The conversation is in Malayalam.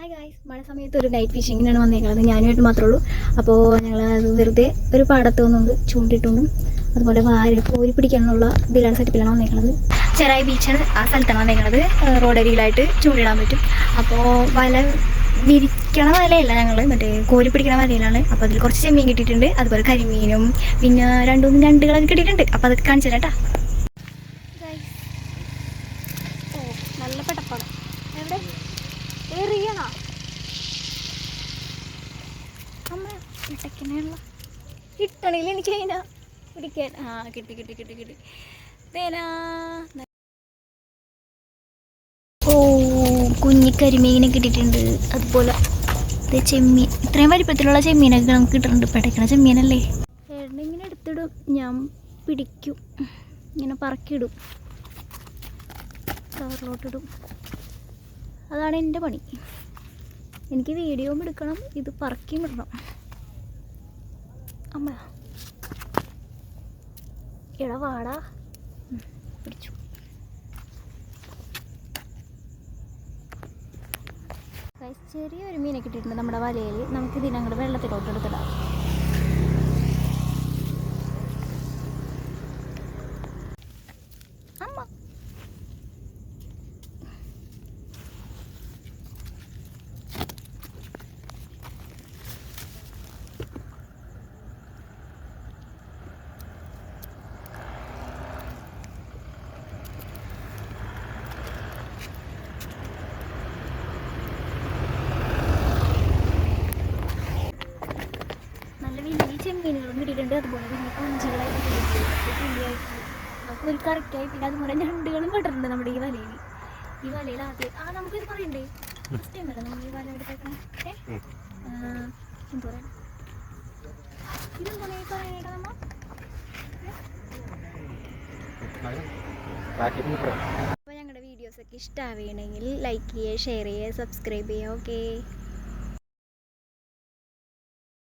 ഹായ് ഗായ്സ്, മഴ സമയത്ത് ഒരു നൈറ്റ് ഫിഷിങ്ങിനാണ് വന്നേക്കുന്നത്. ഞാനുമായിട്ട് മാത്രമേ ഉള്ളൂ. അപ്പോൾ ഞങ്ങൾ വെറുതെ ഒരു പാടത്ത് വന്നുകൊണ്ട് ചൂണ്ടിട്ടുണ്ടും അതുപോലെ കോരി പിടിക്കാനുള്ള ഇതിലാണ് സെറ്റപ്പിലാണ് വന്നേക്കുന്നത്. ചെറായി ബീച്ചാണ് ആ സ്ഥലത്താണ് വന്നേക്കുന്നത്. റോഡരിയിലായിട്ട് ചൂണ്ടിടാൻ പറ്റും. അപ്പോൾ വല വിരിക്കണ വലയല്ല, ഞങ്ങൾ മറ്റേ കോരി പിടിക്കണ വലയിലാണ്. അപ്പോൾ അതിൽ കുറച്ച് ചെമ്മീൻ കിട്ടിയിട്ടുണ്ട്, അതുപോലെ കരിമീനും പിന്നെ രണ്ടുമൂന്ന് ഞണ്ടുകളൊക്കെ കിട്ടിയിട്ടുണ്ട്. അപ്പോൾ അതൊക്കെ കാണിച്ചു തരാം കേട്ടോ. ഓ, നല്ല പെട്ടപ്പാണ്. എവിടെ എറിയണോ അമ്മ? ഇട്ടക്കനെയുള്ള കിട്ടണില്ല എനിക്ക് അതിനാ പിടിക്കാൻ. കിട്ടി തേനാ. ഓ, കുഞ്ഞിക്കരിമീനെ കിട്ടിയിട്ടുണ്ട്. അതുപോലെ ചെമ്മീൻ, ഇത്രയും വലിപ്പത്തിലുള്ള ചെമ്മീനൊക്കെ നമുക്ക് കിട്ടുന്നുണ്ട്. പിടയ്ക്കണ ചെമ്മീനല്ലേ. ഇങ്ങനെ എടുത്തിടും, ഞാൻ പിടിക്കും. ഇങ്ങനെ പറക്കിയിടും, കവറിലോട്ടിടും. അതാണ് എൻ്റെ പണി. എനിക്ക് വീഡിയോയും എടുക്കണം, ഇത് പറക്കിയും ഇടണം. അമ്മ ഇട വാടാ. പിടിച്ചു. ചെറിയൊരു മീനെ കിട്ടിയിട്ടുണ്ട് നമ്മുടെ വലയിൽ. നമുക്ക് ഇതിനങ്ങോട്ട് വെള്ളത്തിലോട്ട് എടുത്തിടാം. അമ്മ ചെമ്മീനുകളും കിട്ടിയിട്ടുണ്ട്. അതുപോലെ പിന്നെ കൊഞ്ചികളായിട്ട് പുള്ളിയായിട്ട് നമുക്ക് ഒരു കറക്റ്റായി. പിന്നെ അതുപോലെ ഞണ്ടുകളും പെട്ടിട്ടുണ്ട് നമ്മുടെ ഈ വലയിൽ ആദ്യം. നമുക്കിത് പറയണ്ടേ ഫസ്റ്റ് ടൈം അല്ല നമ്മൾ ഈ വല എടുത്തേക്കണം. എന്താ പറയാ, ഇതെന്താണ് ഈ പറയണേട്ടാ നമ്മ? അപ്പോൾ ഞങ്ങളുടെ വീഡിയോസൊക്കെ ഇഷ്ടമാവുകയാണെങ്കിൽ ലൈക്ക് ചെയ്യുക, ഷെയർ ചെയ്യുക, സബ്സ്ക്രൈബ് ചെയ്യുക. ഓക്കെ.